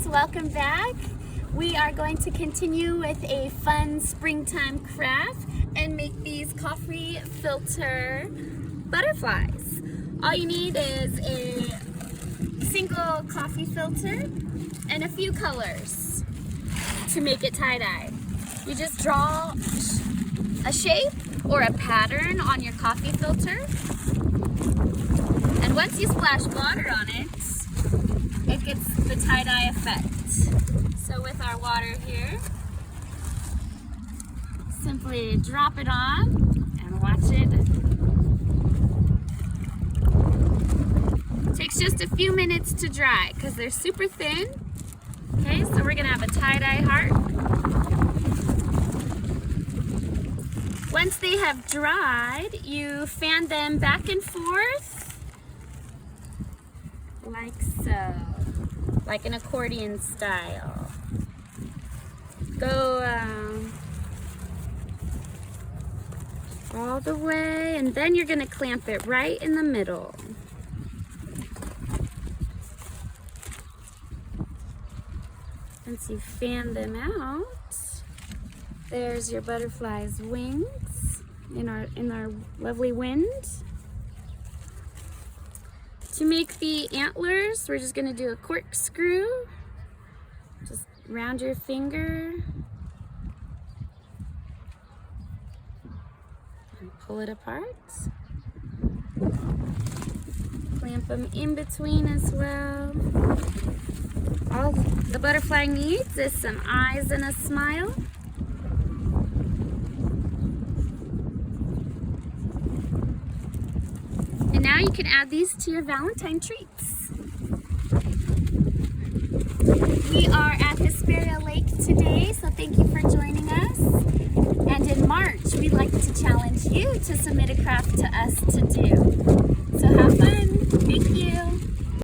guys, welcome back. We are going to continue with a fun springtime craft and make these coffee filter butterflies. All you need is a single coffee filter and a few colors to make it tie-dye. You just draw a shape or a pattern on your coffee filter, and once you splash water on it, it gets the tie-dye effect. So with our water here, simply drop it on and watch it. It takes just a few minutes to dry because they're super thin. Okay, so we're gonna have a tie-dye heart. Once they have dried, you fan them back and forth like so, like an accordion style. Go all the way, and then you're gonna clamp it right in the middle. Once you fan them out, there's your butterfly's wings in our lovely wind. To make the antlers, we're just gonna do a corkscrew. Just round your finger and pull it apart. Clamp them in between as well. All the butterfly needs is some eyes and a smile. And now you can add these to your Valentine treats. We are at Hesperia Lake today, so thank you for joining us. And in March, we'd like to challenge you to submit a craft to us to do. So have fun. Thank you.